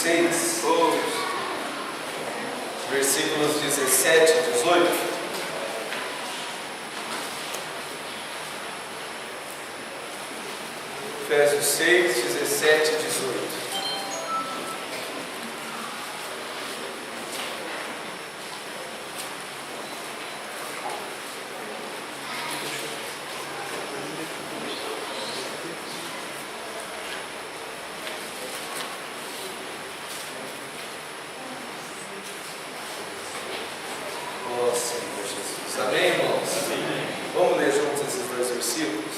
6, versículos 17 e 18. Efésios 6, 17 e 18. Ó Senhor Jesus. Amém, irmãos? Amém. Vamos ler juntos esses dois versículos?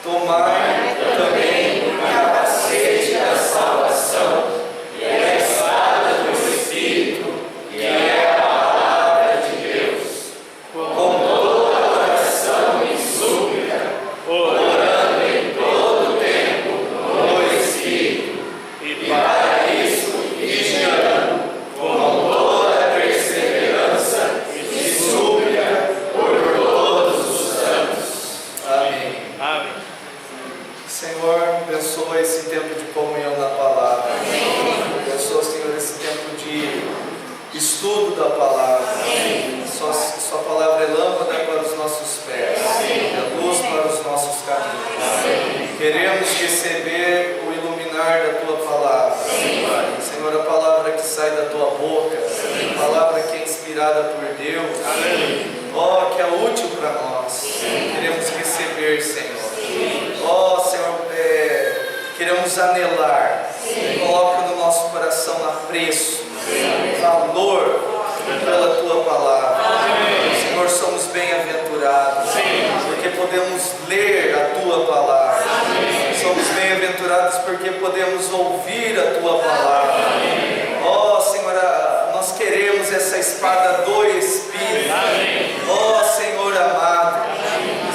Tomai também o capacete da salvação e a espada do Espírito, que é a palavra de Deus, com toda oração e súplica, orando em todo tempo no Espírito, e para isso vigiando com toda perseverança e súplica por todos os santos. Amém. Amém. Senhor, abençoa esse tempo de comunhão na palavra. Amém. Abençoa, Senhor, esse tempo de estudo da palavra. Amém. Sua palavra é lâmpada para os nossos pés, Amém. é luz para os nossos caminhos. Amém. Queremos receber o iluminar da Tua palavra. Amém. Senhor, a palavra que sai da Tua boca, a palavra que é inspirada por Deus, ó, que é útil para nós. Queremos receber, Senhor. Ó, Senhor, queremos anelar. Coloca no nosso coração apreço, valor pela Tua palavra. Senhor, somos bem-aventurados, porque podemos ler a Tua palavra. Somos bem-aventurados porque podemos ouvir a Tua palavra. Ó, Senhor, nós queremos essa espada do Espírito. Ó, Senhor amado.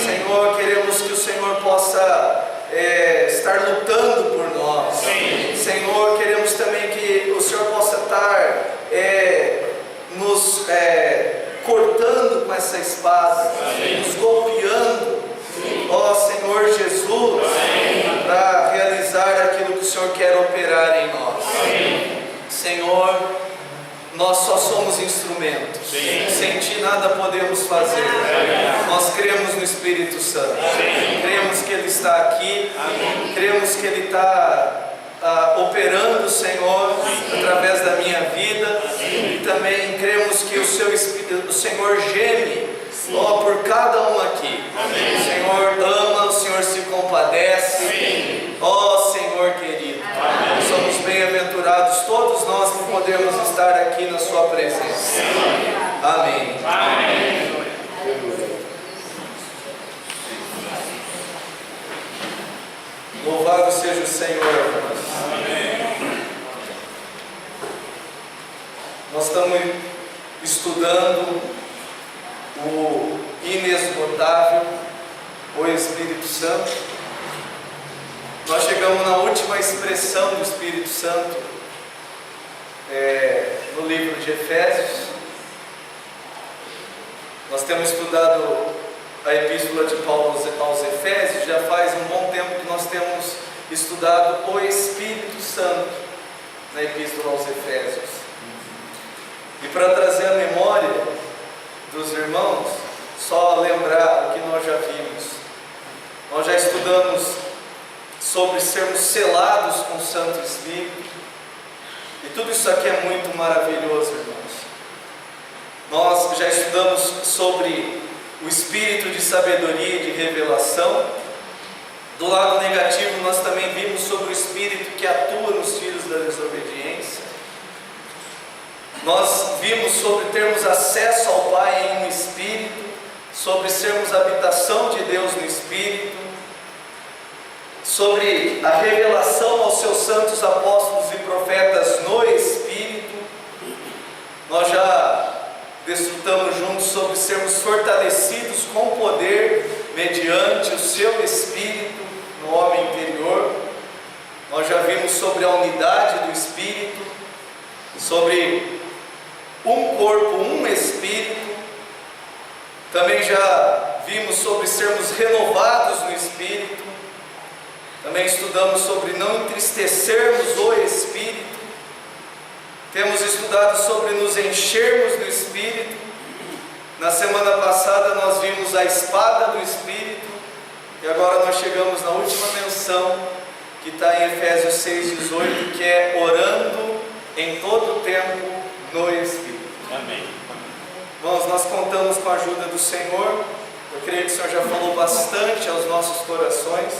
Senhor, queremos que o Senhor possa estar lutando por nós. Senhor, queremos também que o Senhor possa estar nos cortando com essa espada, nos golpeando, ó Senhor Jesus, para realizar aquilo que o Senhor quer operar em nós. Senhor, nós só somos instrumentos. Sem Ti nada podemos fazer. Nós cremos no Espírito Santo. Cremos que Ele está aqui. Cremos que Ele está operando, Senhor, através da minha vida. E também cremos que o Senhor geme, ó, por cada um aqui. O Senhor ama, o Senhor se compadece. Ó, Senhor querido. Somos bem-aventurados todos nós que podemos estar aqui na Sua presença. Amém. Louvado seja o Senhor. Nós estamos estudando o inesgotável, o Espírito Santo. Nós chegamos na última expressão do Espírito Santo no livro de Efésios. Nós temos estudado a epístola de Paulo aos Efésios. Já faz um bom tempo que nós temos estudado o Espírito Santo na epístola aos Efésios. E para trazer a memória dos irmãos, só lembrar o que nós já vimos. Nós já estudamos sobre sermos selados com o Santo Espírito. E tudo isso aqui é muito maravilhoso, irmãos. Nós já estudamos sobre o espírito de sabedoria e de revelação. Do lado negativo, nós também vimos sobre o espírito que atua nos filhos da desobediência. Nós vimos sobre termos acesso ao Pai em um espírito, sobre sermos habitação de Deus no espírito, sobre a revelação aos seus santos apóstolos e profetas no Espírito. Nós já desfrutamos juntos sobre sermos fortalecidos com poder mediante o seu Espírito no homem interior. Nós já vimos sobre a unidade do Espírito, sobre um corpo, um Espírito. Também já vimos sobre sermos renovados no Espírito. Também estudamos sobre não entristecermos o Espírito. Temos estudado sobre nos enchermos do Espírito. Na semana passada nós vimos a espada do Espírito. E agora nós chegamos na última menção, que está em Efésios 6,18, que é orando em todo o tempo no Espírito. Amém. Irmãos, nós contamos com a ajuda do Senhor. Eu creio que o Senhor já falou bastante aos nossos corações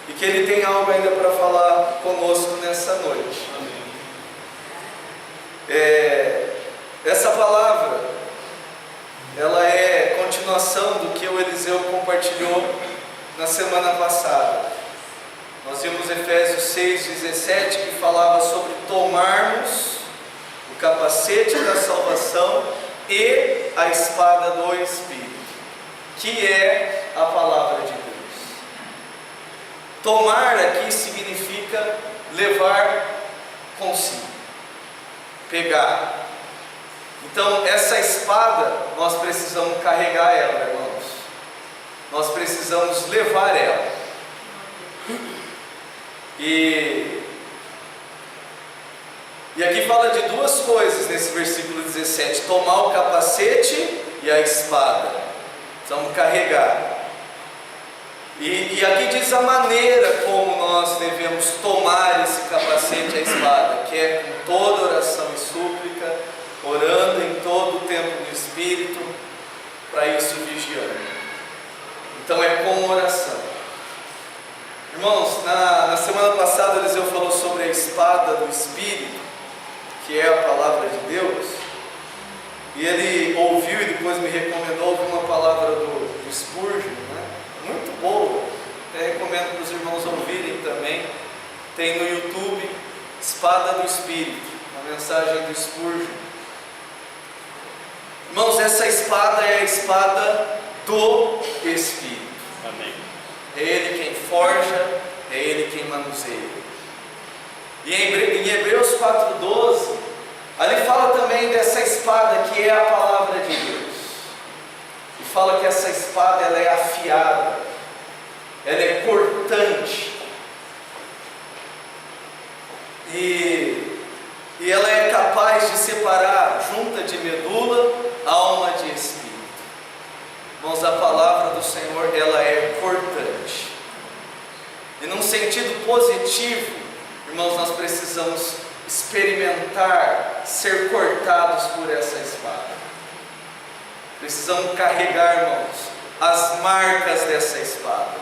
e que Ele tem algo ainda para falar conosco nessa noite. Essa palavra, ela é continuação do que o Eliseu compartilhou na semana passada. Nós vimos Efésios 6,17, que falava sobre tomarmos o capacete da salvação e a espada do Espírito, que é a palavra de Deus. Tomar aqui significa levar consigo, pegar. Então, essa espada, nós precisamos carregar ela, irmãos. Nós precisamos levar ela. E aqui fala de duas coisas nesse versículo 17: tomar o capacete e a espada. Precisamos carregar. E aqui diz a maneira como nós devemos tomar esse capacete e a espada, que é com toda oração e súplica, orando em todo o tempo no Espírito, para isso vigiando. Então é com oração. Irmãos, na semana passada Eliseu falou sobre a espada do Espírito, que é a palavra de Deus, e ele ouviu e depois me recomendou ouvir uma palavra do Spurgeon, né? Muito boa, até recomendo para os irmãos ouvirem também. Tem no YouTube, Espada do Espírito, uma mensagem do Spurgeon. Irmãos, essa espada é a espada do Espírito. Amém. É Ele quem forja, é Ele quem manuseia. E em Hebreus 4,12, ali fala também dessa espada que é a palavra de Deus. E fala que essa espada ela é afiada, ela é cortante. E ela é capaz de separar junta de medula, alma de espírito. Irmãos, a palavra do Senhor, ela é cortante. E num sentido positivo, irmãos, nós precisamos experimentar ser cortados por essa espada. Precisamos carregar, irmãos, as marcas dessa espada.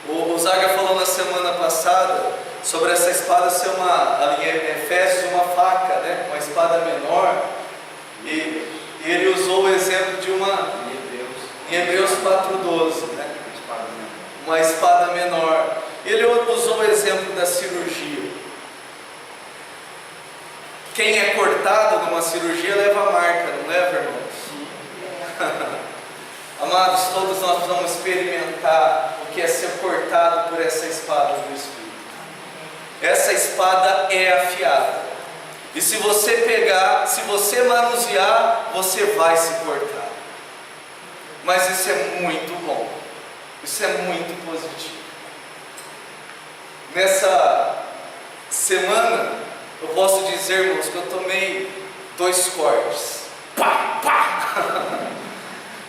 O Zaga falou na semana passada sobre essa espada ser ali em Efésios, uma faca, né? Uma espada menor. E ele usou o exemplo de em Hebreus 4,12, né? Uma espada menor. Ele usou o exemplo da cirurgia. Quem é cortado numa cirurgia leva marca, não leva, irmãos? Amados, todos nós vamos experimentar o que é ser cortado por essa espada do Espírito. Essa espada é afiada. E se você pegar, se você manusear, você vai se cortar. Mas isso é muito bom. Isso é muito positivo. Nessa semana, eu posso dizer, irmãos, que eu tomei 2 cortes. Pá, pá!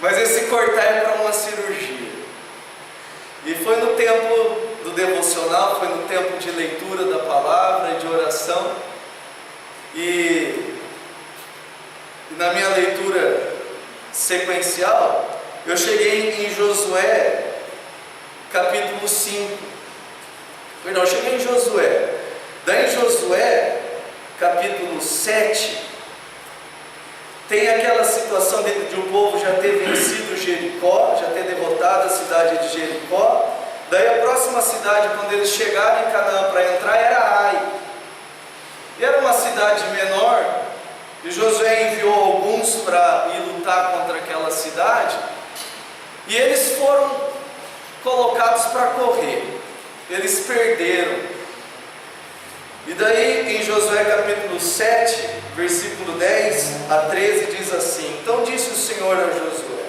Mas esse cortar é para uma cirurgia. E foi no tempo do devocional, foi no tempo de leitura da palavra e de oração. E na minha leitura sequencial, eu cheguei em Josué, capítulo 5. Perdão, eu cheguei em Josué. Daí em Josué, capítulo 7, tem aquela situação de o povo já ter vencido Jericó, já ter derrotado a cidade de Jericó. Daí a próxima cidade, quando eles chegaram em Canaã para entrar, era Ai. E era uma cidade menor, e Josué enviou alguns para ir lutar contra aquela cidade, e eles foram colocados para correr. Eles perderam. E daí em Josué capítulo 7, versículo 10 a 13, diz assim: Então disse o Senhor a Josué: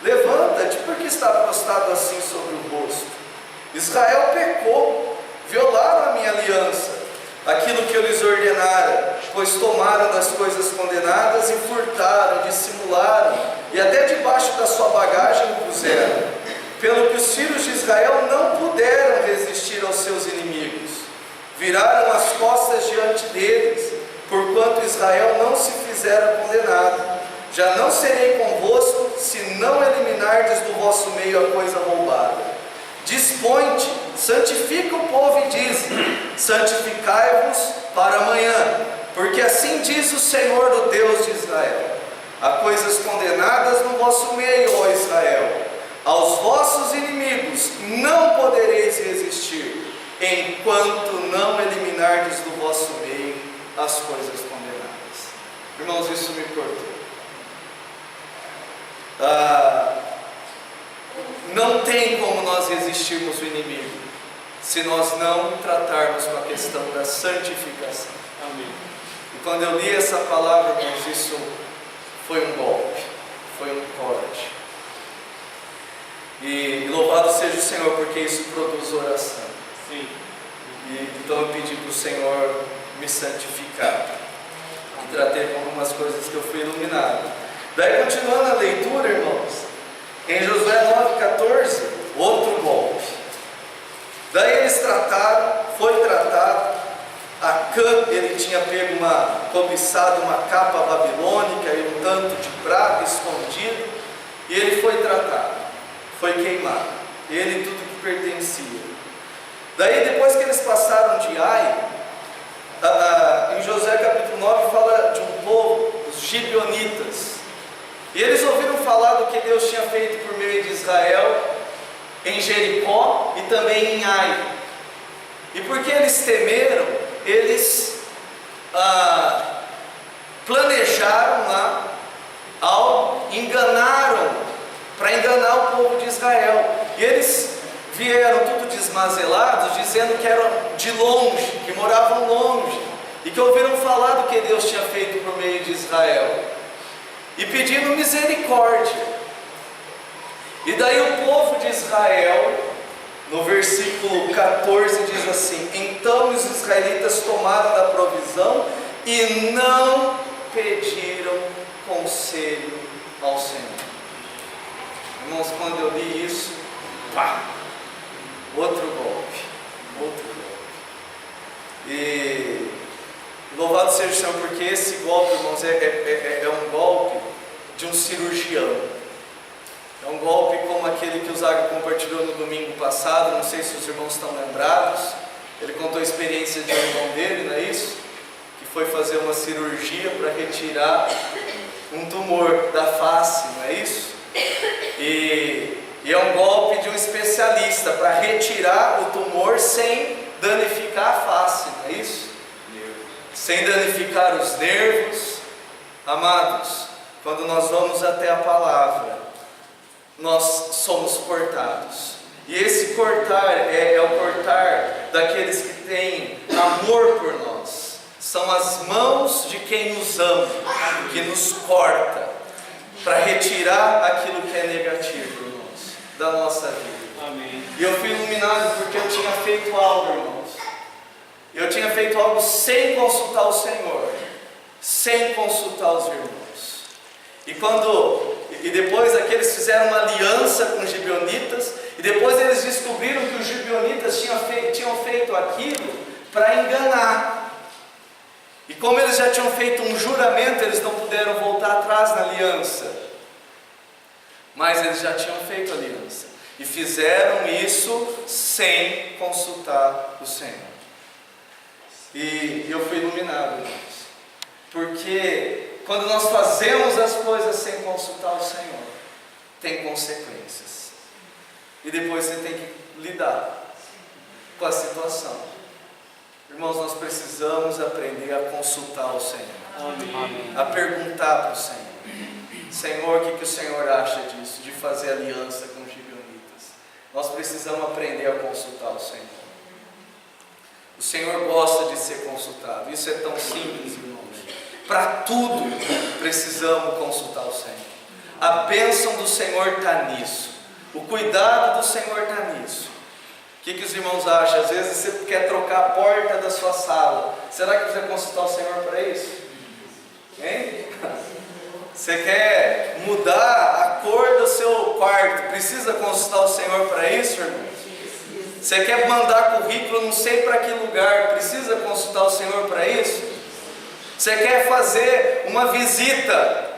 Levanta-te, porque está prostrado assim sobre o rosto? Israel pecou, violaram a minha aliança, aquilo que que eu lhes ordenara, pois tomaram das coisas condenadas e furtaram, dissimularam, e até debaixo da sua bagagem o puseram. Pelo que os filhos de Israel não puderam resistir aos seus inimigos, viraram as costas diante deles, porquanto Israel não se fizera condenado. Já não serei convosco, se não eliminardes do vosso meio a coisa roubada. Dispõe-te, santifica o povo e diz: santificai-vos para amanhã, porque assim diz o Senhor, o Deus de Israel: há coisas condenadas no vosso meio, ó Israel. Aos vossos inimigos não podereis resistir, enquanto não eliminardes do vosso meio as coisas condenadas. Irmãos, isso me cortou. Não tem como nós resistirmos o inimigo se nós não tratarmos com a questão da santificação. Amém. E quando eu li essa palavra, irmãos, isso foi um golpe, foi um corte. E louvado seja o Senhor, porque isso produz oração. Sim. Então eu pedi para o Senhor me santificar. E tratei com algumas coisas que eu fui iluminado. Daí, continuando a leitura, irmãos, em Josué 9,14, outro golpe. Daí eles trataram, foi tratado. Acã, ele tinha pego cobiçado uma capa babilônica e um tanto de prata escondido, e ele foi tratado, foi queimado, ele e tudo que pertencia. Daí, depois que eles passaram de Ai, em Josué capítulo 9 fala de um povo, os gibeonitas, e eles ouviram falar do que Deus tinha feito por meio de Israel em Jericó e também em Ai. E porque eles temeram, eles planejaram lá, para enganar o povo de Israel. E eles vieram tudo desmazelados, dizendo que eram de longe, que moravam longe, e que ouviram falar do que Deus tinha feito por meio de Israel, e pedindo misericórdia. E daí o povo de Israel, no versículo 14 diz assim: então os israelitas tomaram da provisão e não pediram conselho ao Senhor. Irmãos, quando eu li isso, outro golpe. E louvado seja o Senhor, porque esse golpe, irmãos, é um golpe de um cirurgião. É um golpe como aquele que o Zaga compartilhou no domingo passado. Não sei se os irmãos estão lembrados. Ele contou a experiência de um irmão dele, não é isso? Que foi fazer uma cirurgia para retirar um tumor da face, não é isso? E é um golpe de um especialista para retirar o tumor sem danificar a face, não é isso? Sem danificar os nervos. Amados, quando nós vamos até a palavra, nós somos cortados. E esse cortar é o cortar daqueles que têm amor por nós. São as mãos de quem nos ama, que nos corta, para retirar aquilo que é negativo, irmãos, da nossa vida. Amém. E eu fui iluminado porque eu tinha feito algo, irmãos. Eu tinha feito algo sem consultar o Senhor, sem consultar os irmãos. E depois aqueles fizeram uma aliança com os gibeonitas, e depois eles descobriram que os gibeonitas tinham feito aquilo para enganar. E como eles já tinham feito um juramento, eles não puderam voltar atrás na aliança. Mas eles já tinham feito aliança. E fizeram isso sem consultar o Senhor. E eu fui iluminado, irmãos. Porque quando nós fazemos as coisas sem consultar o Senhor, tem consequências. E depois você tem que lidar com a situação. Irmãos, nós precisamos aprender a consultar o Senhor. Amém. A perguntar para o Senhor: Senhor, o que o Senhor acha disso, de fazer aliança com os gibeonitas? Nós precisamos aprender a consultar o Senhor. O Senhor gosta de ser consultado. Isso é tão simples, irmãos. Para tudo precisamos consultar o Senhor. A bênção do Senhor está nisso. O cuidado do Senhor está nisso. que os irmãos acham? Às vezes você quer trocar a porta da sua sala. Será que precisa consultar o Senhor para isso? Hein? Você quer mudar a cor do seu quarto? Precisa consultar o Senhor para isso, irmão? Você quer mandar currículo não sei para que lugar? Precisa consultar o Senhor para isso? Você quer fazer uma visita?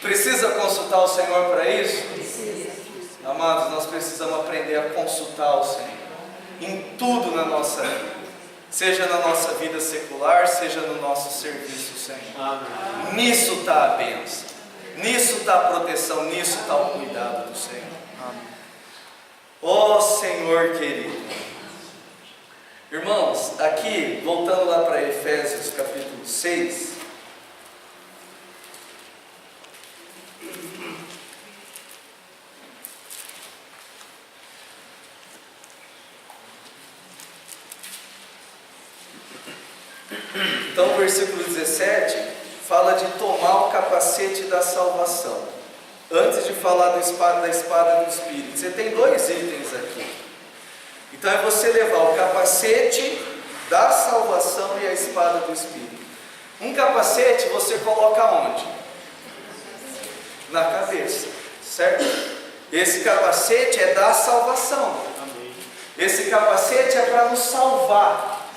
Precisa consultar o Senhor para isso? Amados, nós precisamos aprender a consultar o Senhor em tudo na nossa vida, seja na nossa vida secular, seja no nosso serviço, Senhor. Amém. Nisso está a bênção, nisso está a proteção, nisso está o cuidado do Senhor. Ó Senhor querido. Irmãos, aqui, voltando lá para Efésios capítulo 6, então o versículo 17 fala de tomar o capacete da salvação. Antes de falar da espada do Espírito, você tem dois itens aqui. Então é você levar o capacete da salvação e a espada do Espírito. Um capacete você coloca onde? Na cabeça, certo? Esse capacete é da salvação. Esse capacete é para nos salvar.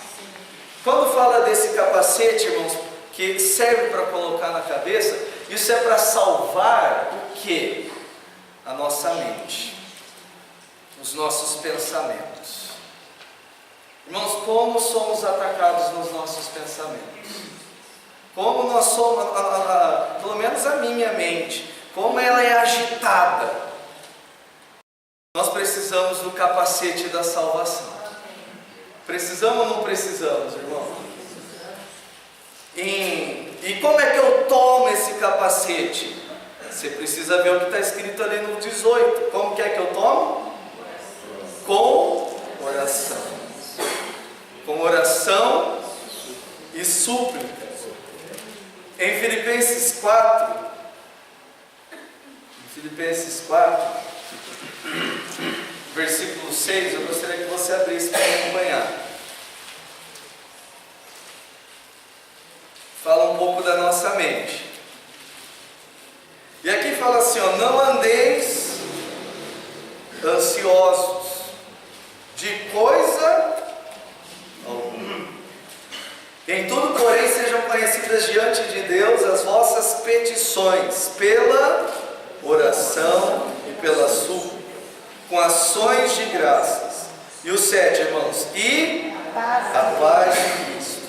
Quando fala desse capacete, irmãos, que serve para colocar na cabeça, isso é para salvar o quê? A nossa mente, os nossos pensamentos. Irmãos, como somos atacados nos nossos pensamentos? Como nós somos, pelo menos a minha mente, como ela é agitada. Nós precisamos do capacete da salvação. Precisamos ou não precisamos, irmão? E como é que eu tomo esse capacete? Você precisa ver o que está escrito ali no 18. Como que é que eu tomo? Com oração. Com oração e súplica. Em Filipenses 4, versículo 6, eu gostaria que você abrisse para acompanhar. Fala um pouco da nossa mente. E aqui fala assim, ó, não andeis ansiosos de coisa alguma. Em tudo, porém, sejam conhecidas diante de Deus as vossas petições, pela oração e pela súplica, com ações de graças. E o 7, irmãos, e a paz de Cristo,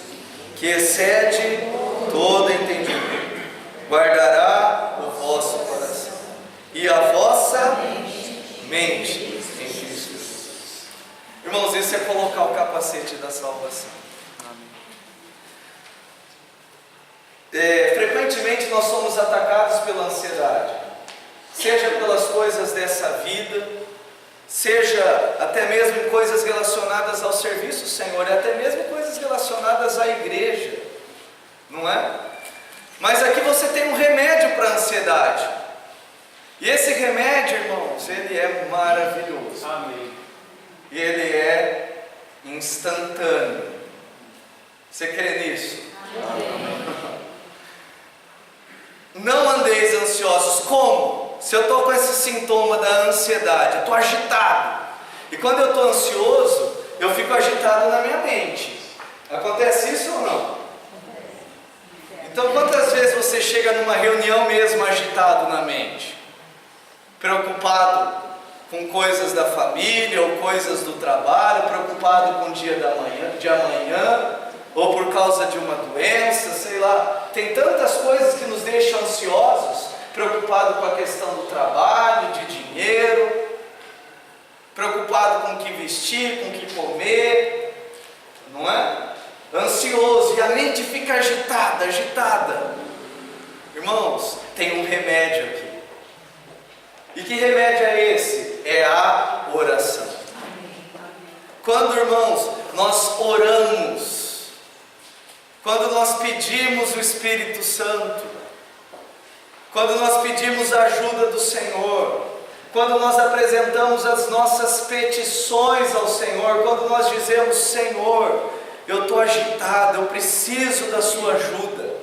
que excede todo entendimento, guardará o vosso coração e a vossa mente em Cristo Jesus. Irmãos, isso é colocar o capacete da salvação. Frequentemente nós somos atacados pela ansiedade, seja pelas coisas dessa vida, seja até mesmo em coisas relacionadas ao serviço do Senhor, e até mesmo coisas relacionadas à igreja, não é? Mas aqui você tem um remédio para a ansiedade, e esse remédio, irmãos, ele é maravilhoso. Amém. E ele é instantâneo. Você crê nisso? Amém. Não andeis ansiosos. Como? Se eu estou com esse sintoma da ansiedade, eu estou agitado. E quando eu estou ansioso, eu fico agitado na minha mente. Acontece isso ou não? Então quantas vezes você chega numa reunião mesmo agitado na mente? Preocupado com coisas da família ou coisas do trabalho, preocupado com o dia de amanhã, ou por causa de uma doença, sei lá. Tem tantas coisas que nos deixam ansiosos, preocupado com a questão do trabalho, de dinheiro, preocupado com o que vestir, com o que comer, não é? Ansioso, e a mente fica agitada. Irmãos, tem um remédio aqui. E que remédio é esse? É a oração. Quando, irmãos, nós oramos, quando nós pedimos o Espírito Santo, quando nós pedimos a ajuda do Senhor, quando nós apresentamos as nossas petições ao Senhor, quando nós dizemos: Senhor, eu estou agitado, eu preciso da sua ajuda,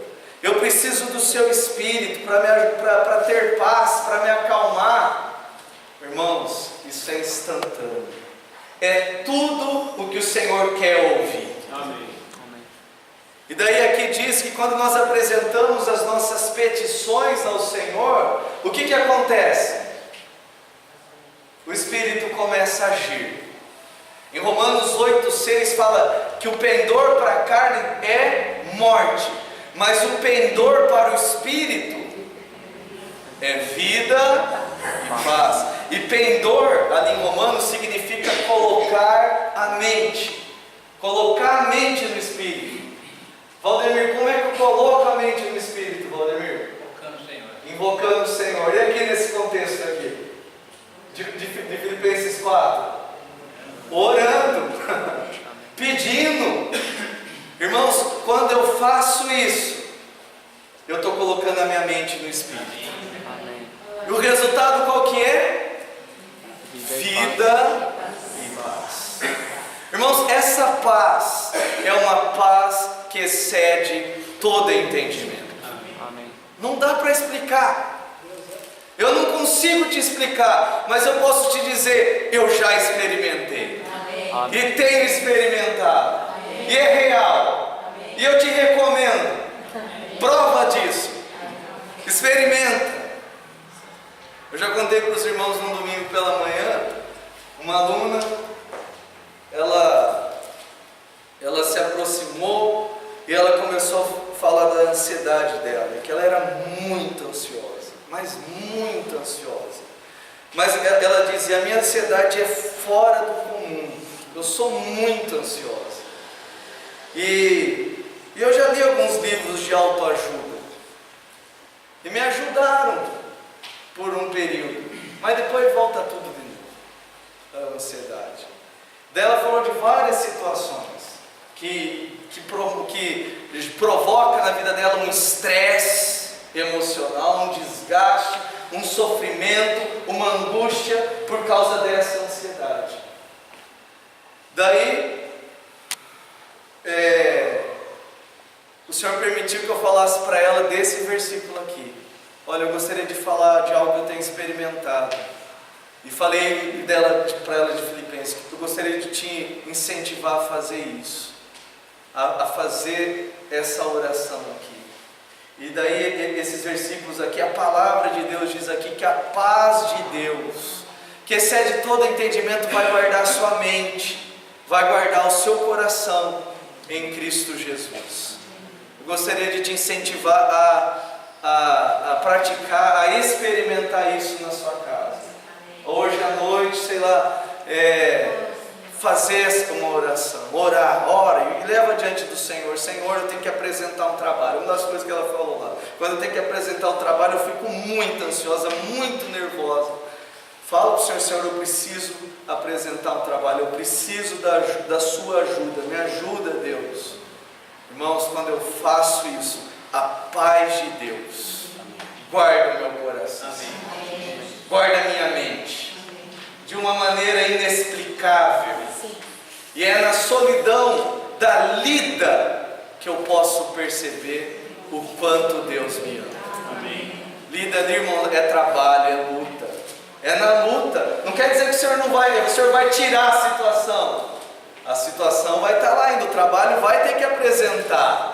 eu preciso do seu Espírito para ter paz, para me acalmar. Irmãos, isso é instantâneo, é tudo o que o Senhor quer ouvir. Amém. E daí aqui diz que quando nós apresentamos as nossas petições ao Senhor, o que acontece? O Espírito começa a agir. Em Romanos 8,6 fala que o pendor para a carne é morte, mas o pendor para o Espírito é vida e paz. E pendor, ali em Romanos, significa colocar a mente. Colocar a mente no Espírito. Valdemir, como é que eu coloco a mente no Espírito, Valdemir? Invocando o Senhor. Invocando o Senhor. E aqui nesse contexto aqui? De Filipenses 4? Orando. Pedindo. Irmãos, quando eu faço isso, eu estou colocando a minha mente no Espírito. E o resultado qual que é? Vida e paz. Irmãos, essa paz é uma paz que excede todo entendimento. Não dá para explicar. Eu não consigo te explicar, mas eu posso te dizer: eu já experimentei. E tenho experimentado. E é real. E eu te recomendo. Prova disso. Experimenta. Eu já contei para os irmãos no domingo pela manhã, uma aluna, ela se aproximou e ela começou a falar da ansiedade dela, que ela era muito ansiosa, mas muito ansiosa. Mas ela dizia: a minha ansiedade é fora do comum, eu sou muito ansiosa. E eu já li alguns livros de autoajuda, e me ajudaram por um período, mas depois volta tudo de novo, a ansiedade. Daí ela falou de várias situações que provoca na vida dela um estresse emocional, um desgaste, um sofrimento, uma angústia por causa dessa ansiedade. Daí o Senhor permitiu que eu falasse para ela desse versículo aqui. Olha, eu gostaria de falar de algo que eu tenho experimentado. E falei para ela de Filipenses, que eu gostaria de te incentivar a fazer isso, a fazer essa oração aqui. E daí esses versículos aqui, a palavra de Deus diz aqui que a paz de Deus, que excede todo entendimento, vai guardar a sua mente, vai guardar o seu coração em Cristo Jesus. Eu gostaria de te incentivar a praticar, a experimentar isso na sua casa. Hoje à noite, sei lá, fazer uma oração, ora e leva diante do Senhor. Senhor, eu tenho que apresentar um trabalho. Uma das coisas que ela falou lá: quando eu tenho que apresentar um trabalho, eu fico muito ansiosa, muito nervosa. Fala para o Senhor: Senhor, eu preciso apresentar um trabalho, eu preciso da sua ajuda, me ajuda, Deus. Irmãos, quando eu faço isso, a paz de Deus guarda o meu coração, guarda a minha mente, de uma maneira inexplicável. E é na solidão da lida que eu posso perceber o quanto Deus me ama. Lida ali, irmão, é trabalho, é luta. É na luta. Não quer dizer que o Senhor vai tirar a situação. A situação vai estar lá ainda, o trabalho vai ter que apresentar.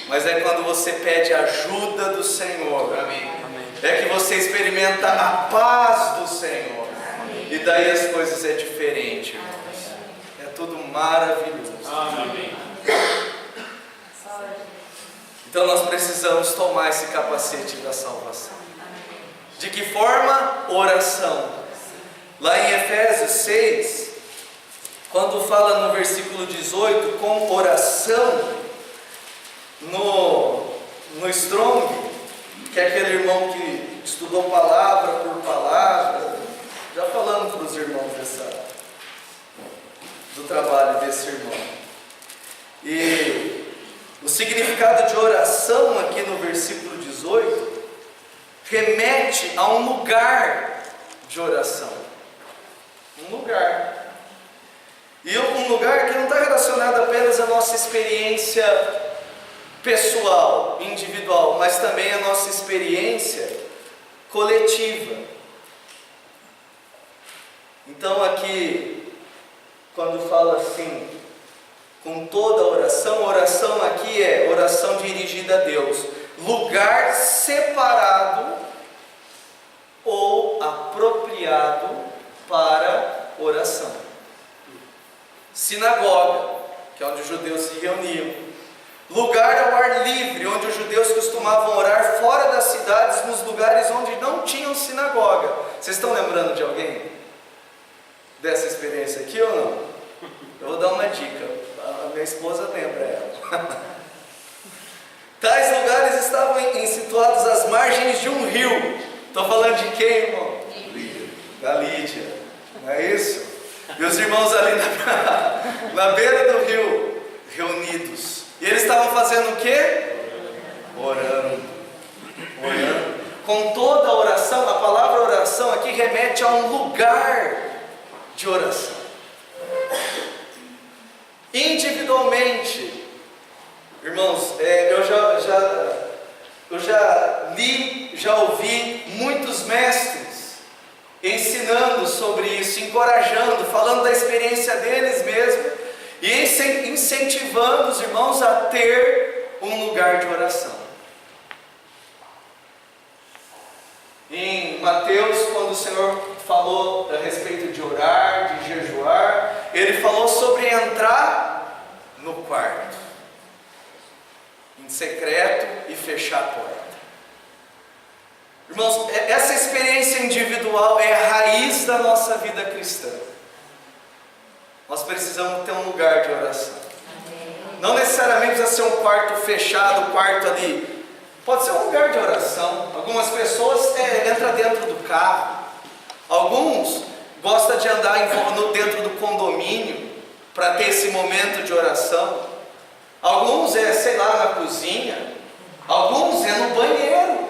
Mas é quando você pede ajuda do Senhor. Amém. É que você experimenta a paz do Senhor. E daí as coisas é diferente, irmãos. É tudo maravilhoso. Amém. Então nós precisamos tomar esse capacete da salvação. De que forma? Oração. Lá em Efésios 6, quando fala no versículo 18, com oração, no Strong, que é aquele irmão que estudou palavra por palavra, já falando para os irmãos do trabalho desse irmão. E o significado de oração aqui no versículo 18 remete a um lugar de oração? Um lugar. E um lugar que não está relacionado apenas à nossa experiência pessoal, individual, mas também à nossa experiência coletiva. Então aqui, quando fala assim, com toda oração, oração aqui é oração dirigida a Deus, lugar separado ou apropriado para oração. Sinagoga, que é onde os judeus se reuniam. Lugar ao ar livre, onde os judeus costumavam orar fora das cidades, nos lugares onde não tinham sinagoga. Vocês estão lembrando de alguém dessa experiência aqui ou não? Eu vou dar uma dica, a minha esposa lembra ela. Tais lugares estavam situados às margens de um rio. Estou falando de quem, irmão? Da Lídia, não é isso? E os irmãos ali na beira do rio, reunidos. E eles estavam fazendo o quê? Orando. Com toda a oração, a palavra oração aqui remete a um lugar de oração. Individualmente, irmãos, eu já li, já ouvi muitos mestres ensinando sobre isso, encorajando, falando da experiência deles mesmo e incentivando os irmãos a ter um lugar de oração. Em Mateus, quando o Senhor falou a respeito de orar, de jejuar, Ele falou sobre entrar no quarto, em secreto, e fechar a porta. Irmãos, essa experiência individual é a raiz da nossa vida cristã. Nós precisamos ter um lugar de oração. Não necessariamente precisa ser um quarto fechado, quarto ali. Pode ser um lugar de oração. Algumas pessoas entram dentro do carro. Alguns gostam de andar dentro do condomínio para ter esse momento de oração. Alguns sei lá, na cozinha. Alguns no banheiro.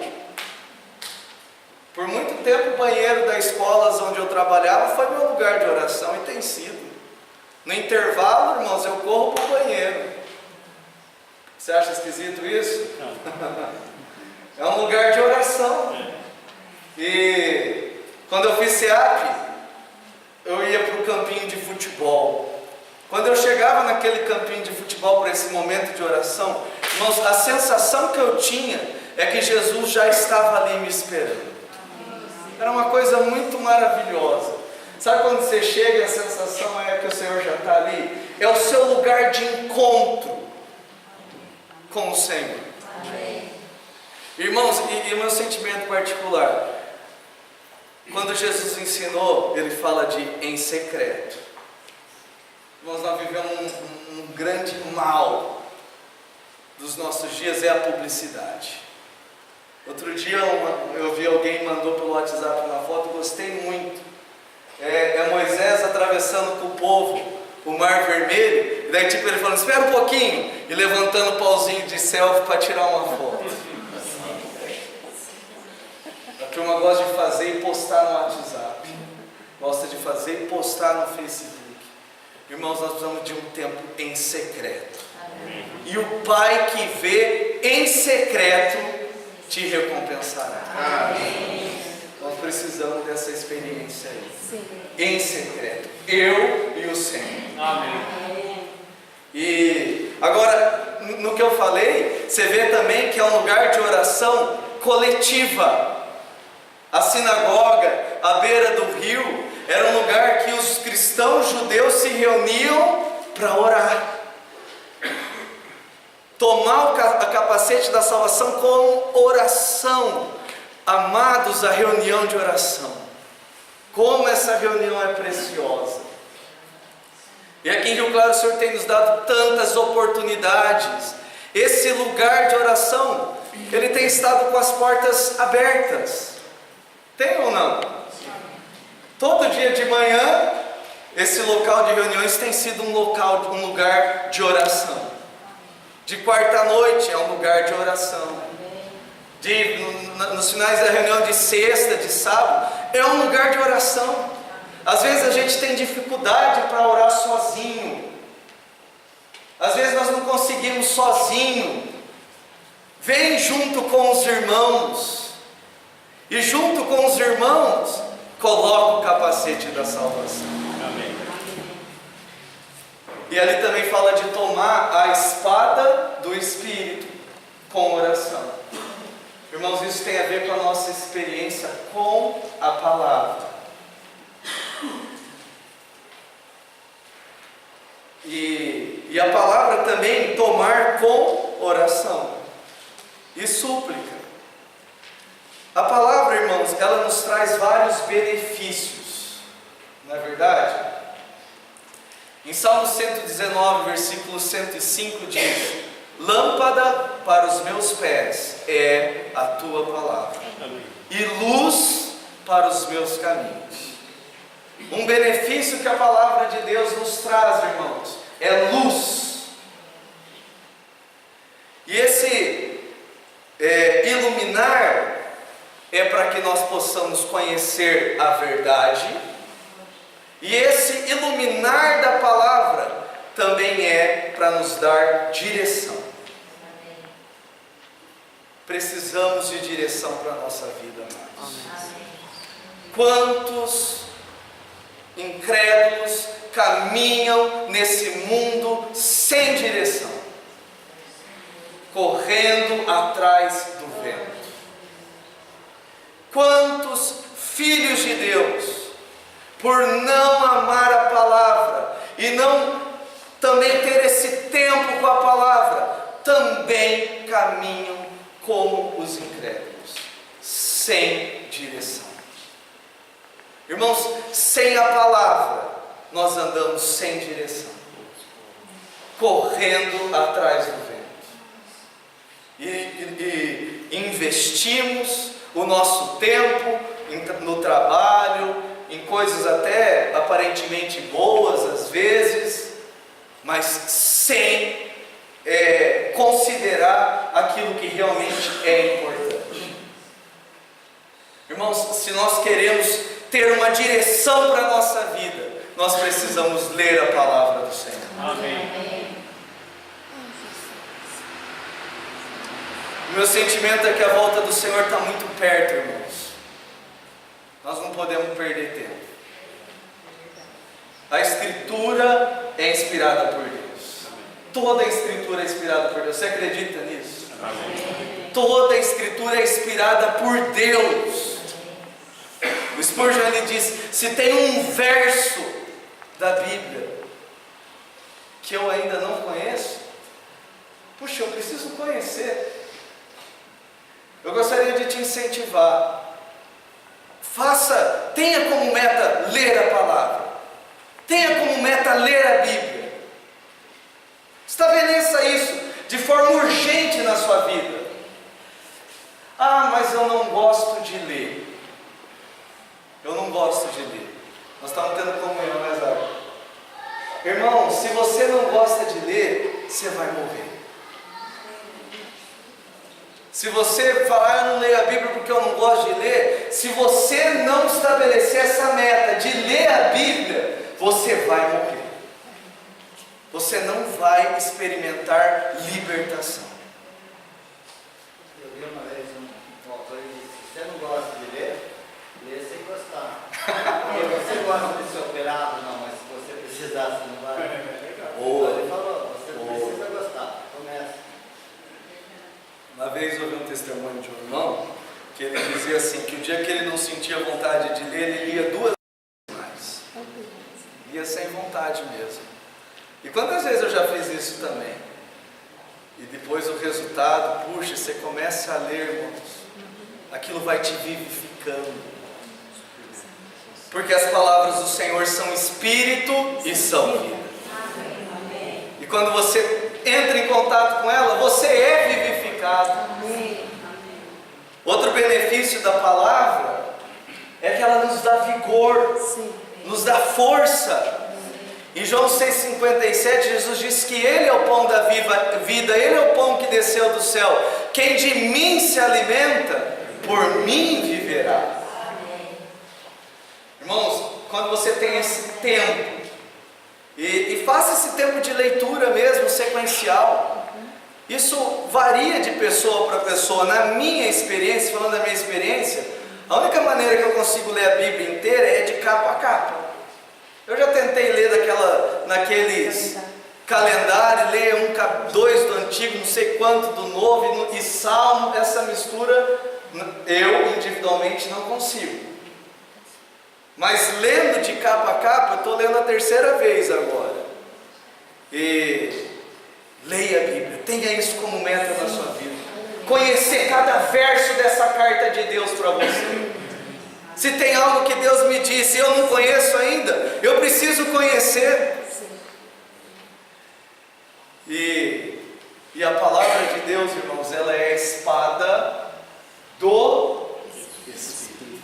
Por muito tempo o banheiro da escola onde eu trabalhava foi meu lugar de oração e tem sido. No intervalo, irmãos, eu corro para o banheiro. Você acha esquisito isso? É um lugar de oração. E quando eu fiz SEAP, eu ia para o campinho de futebol. Quando eu chegava naquele campinho de futebol para esse momento de oração, irmãos, a sensação que eu tinha é que Jesus já estava ali me esperando. Era uma coisa muito maravilhosa. Sabe quando você chega e a sensação é que o Senhor já está ali? É o seu lugar de encontro com o Senhor. Amém. Irmãos, e o meu sentimento particular, quando Jesus ensinou, Ele fala de em secreto. Irmãos, nós vivemos um grande mal dos nossos dias, é a publicidade. Outro dia eu vi alguém mandou pelo WhatsApp uma foto, gostei muito. É Moisés atravessando com o povo o Mar Vermelho, e daí tipo ele falando, espera um pouquinho, e levantando o pauzinho de selfie para tirar uma foto. A turma gosta de fazer e postar no WhatsApp, gosta de fazer e postar no Facebook. Irmãos, nós precisamos de um tempo em secreto. Amém. E o Pai que vê em secreto te recompensará. Amém. Nós precisamos dessa experiência aí. Sim. Em secreto. Eu e o Senhor. Amém. E agora, no que eu falei, você vê também que é um lugar de oração coletiva. A sinagoga, à beira do rio, era um lugar que os cristãos judeus se reuniam para orar. Tomar a capacete da salvação como oração. Amados, a reunião de oração. Como essa reunião é preciosa. E aqui em Rio Claro o Senhor tem nos dado tantas oportunidades. Esse lugar de oração, ele tem estado com as portas abertas. Tem ou não? Todo dia de manhã, esse local de reuniões tem sido um lugar de oração. De quarta à noite é um lugar de oração. Nos finais da reunião de sexta, de sábado, é um lugar de oração. Às vezes a gente tem dificuldade para orar sozinho. Às vezes nós não conseguimos sozinho. Vem junto com os irmãos. E junto com os irmãos, coloca o capacete da salvação. Amém. E ali também fala de tomar a espada do Espírito com oração. Irmãos, isso tem a ver com a nossa experiência com a palavra. E a palavra também tomar com oração e súplica. A palavra, irmãos, ela nos traz vários benefícios, não é verdade? Em Salmo 119, versículo 105 diz: lâmpada para os meus pés é a tua palavra, e luz para os meus caminhos. Um benefício que a palavra de Deus nos traz, irmãos, é luz. E esse iluminar é para que nós possamos conhecer a verdade. E esse iluminar da palavra também é para nos dar direção. Precisamos de direção para a nossa vida, amados. Quantos incrédulos caminham nesse mundo sem direção, correndo atrás do vento? Quantos filhos de Deus, por não amar a palavra e não também ter esse tempo com a palavra, também caminham como os incrédulos, sem direção. Irmãos, sem a palavra, nós andamos sem direção, correndo atrás do vento. E investimos o nosso tempo no trabalho, em coisas até aparentemente boas às vezes, mas sem considerar aquilo que realmente é importante. Irmãos, se nós queremos ter uma direção para a nossa vida, nós precisamos ler a palavra do Senhor. Amém. O meu sentimento é que a volta do Senhor está muito perto, irmãos. Nós não podemos perder tempo. A Escritura é inspirada por Deus. Toda a Escritura é inspirada por Deus. Você acredita nisso? Amém. Toda a Escritura é inspirada por Deus. O Spurgeon ele diz: se tem um verso da Bíblia que eu ainda não conheço, puxa, eu preciso conhecer. Eu gostaria de te incentivar. Tenha como meta ler a palavra. Tenha como meta ler a Bíblia. Estabeleça isso de forma urgente na sua vida. Ah, mas eu não gosto de ler. Eu não gosto de ler. Nós estamos tendo comunhão, né, Zaga? Irmão, se você não gosta de ler, você vai morrer. Se você falar, eu não leio a Bíblia porque eu não gosto de ler, se você não estabelecer essa meta de ler a Bíblia, você vai morrer. Você não vai experimentar libertação. Eu vi uma vez um autor que disse: se você não gosta de ler, lê sem gostar. Porque você gosta de ser operado, não, mas se você precisar, você não vai. Boa. Ele falou: você precisa gostar, começa. Uma vez eu ouvi um testemunho de um irmão que ele dizia assim, que o dia que ele não sentia vontade de ler, ele lia 2 vezes mais. Lia sem vontade mesmo. E quantas vezes eu já fiz isso também? E depois o resultado, puxa, você começa a ler, irmãos, aquilo vai te vivificando. Porque as palavras do Senhor são espírito e são vida. E quando você entra em contato com ela, você é vivificado. Outro benefício da palavra é que ela nos dá vigor, nos dá força. Em João 6,57, Jesus disse que Ele é o pão da vida, Ele é o pão que desceu do céu. Quem de mim se alimenta, por mim viverá. Irmãos, quando você tem esse tempo, e faça esse tempo de leitura mesmo, sequencial, isso varia de pessoa para pessoa. Na minha experiência, falando da minha experiência, a única maneira que eu consigo ler a Bíblia inteira é de capa a capa. Eu já tentei ler naqueles calendários, ler 2 do Antigo, não sei quanto do Novo e Salmo, essa mistura, eu individualmente não consigo. Mas lendo de capa a capa, eu estou lendo a 3ª vez agora. E leia a Bíblia, tenha isso como meta na sua vida. Conhecer cada verso dessa carta de Deus para você. Se tem algo que Deus me disse e eu não conheço ainda, eu preciso conhecer. E a palavra de Deus, irmãos, ela é a espada do Espírito.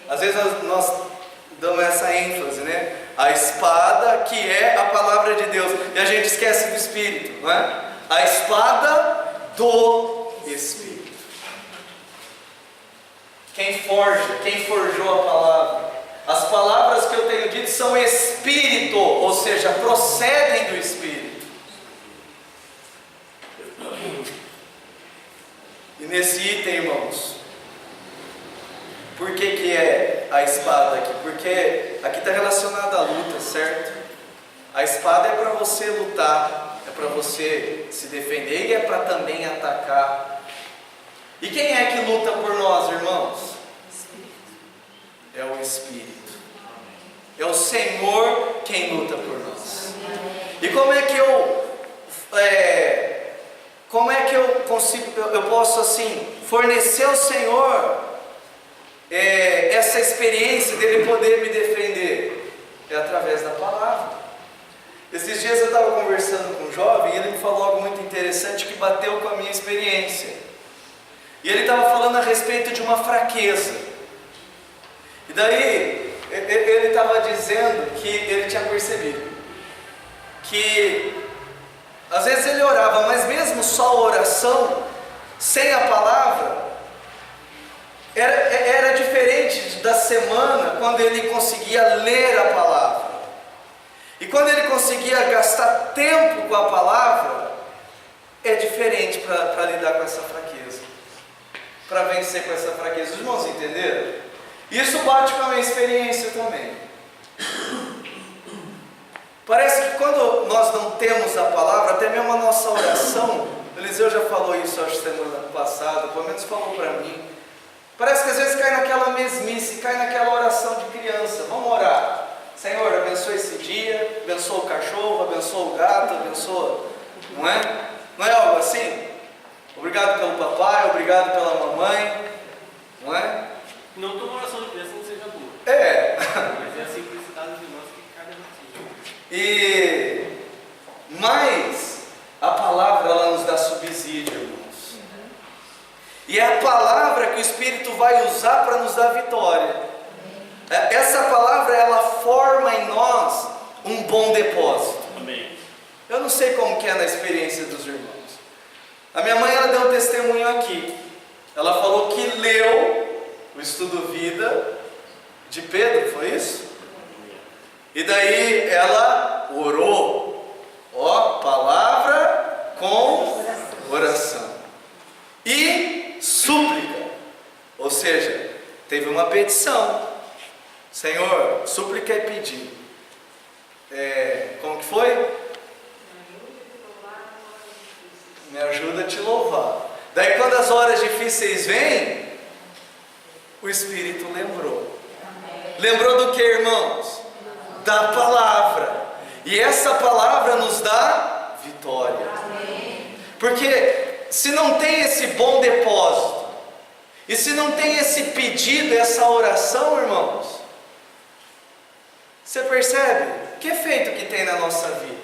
Às vezes nós damos essa ênfase, né? A espada que é a palavra de Deus, e a gente esquece do Espírito, não é? A espada do Espírito. Quem forjou a palavra? As palavras que eu tenho dito são Espírito, ou seja, procedem do Espírito. E nesse item, irmãos, por que é a espada aqui? Porque aqui está relacionado à luta, certo? A espada é para você lutar, é para você se defender e é para também atacar. E quem é que luta por nós, irmãos? É o Espírito. É o Senhor quem luta por nós. E como é que eu posso assim fornecer ao Senhor essa experiência dele poder me defender? É através da palavra. Esses dias eu estava conversando com um jovem e ele me falou algo muito interessante que bateu com a minha experiência. E ele estava falando a respeito de uma fraqueza. E daí ele estava dizendo que ele tinha percebido que às vezes ele orava, mas mesmo só a oração, sem a palavra, era diferente da semana quando ele conseguia ler a palavra. E quando ele conseguia gastar tempo com a palavra, é diferente para lidar com essa fraqueza, para vencer com essa fraqueza. Os irmãos entenderam? Isso bate com a minha experiência também. Parece que quando nós não temos a palavra, até mesmo a nossa oração, Eliseu já falou isso, acho, semana passada, pelo menos falou para mim. Parece que às vezes cai naquela mesmice, cai naquela oração de criança. Vamos orar. Senhor, abençoa esse dia, abençoa o cachorro, abençoa o gato, abençoa, não é? Não é algo assim? Obrigado pelo papai, obrigado pela mamãe, não é? Não que uma oração de criança não seja boa. É. Mas é a simplicidade de nós que cada vez. Mas a palavra ela nos dá subsídio, irmãos. E é a palavra que o Espírito vai usar para nos dar vitória. Essa palavra ela forma em nós um bom depósito. Amém. Eu não sei como que é na experiência dos irmãos. A minha mãe ela deu um testemunho aqui. Ela falou que leu o estudo vida de Pedro, foi isso? E daí ela orou. Ó, palavra com oração. E súplica. Ou seja, teve uma petição. Senhor, súplica é pedir. Como que foi? Me ajuda a te louvar. Daí quando as horas difíceis vêm, o Espírito lembrou. Lembrou do que, irmãos? Da palavra. E essa palavra nos dá vitória. Porque se não tem esse bom depósito, e se não tem esse pedido, essa oração, irmãos, você percebe que efeito que tem na nossa vida?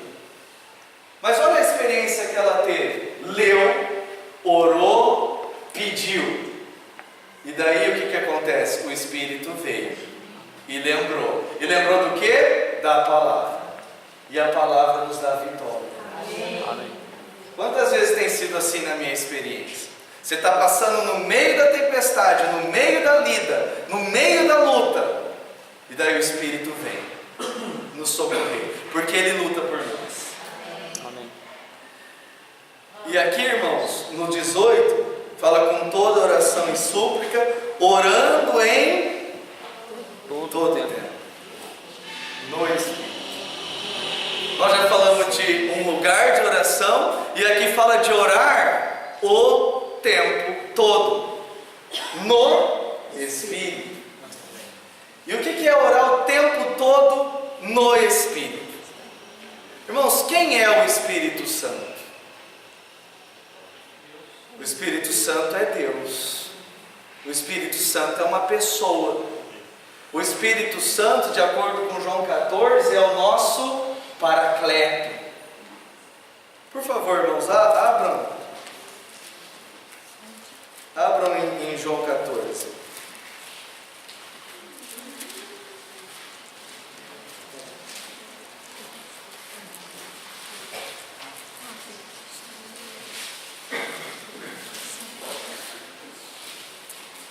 Mas olha a experiência que ela teve. Leu, orou, pediu. E daí o que acontece? O Espírito veio e lembrou. E lembrou do que? Da palavra. E a palavra nos dá vitória. Amém. Quantas vezes tem sido assim na minha experiência? Você está passando no meio da tempestade, no meio da lida, no meio da luta. E daí o Espírito vem nos socorrer, porque Ele luta por nós. Amém. E aqui, irmãos, no 18, fala com toda oração e súplica, orando em todo tempo. No Espírito. Nós já falamos de um lugar de oração, e aqui fala de orar o tempo todo, no Espírito. E o que é orar o tempo todo no Espírito? Irmãos, quem é o Espírito Santo? O Espírito Santo é Deus. O Espírito Santo é uma pessoa. O Espírito Santo, de acordo com João 14, é o nosso Paracleto. Por favor, irmãos, abram em João 14.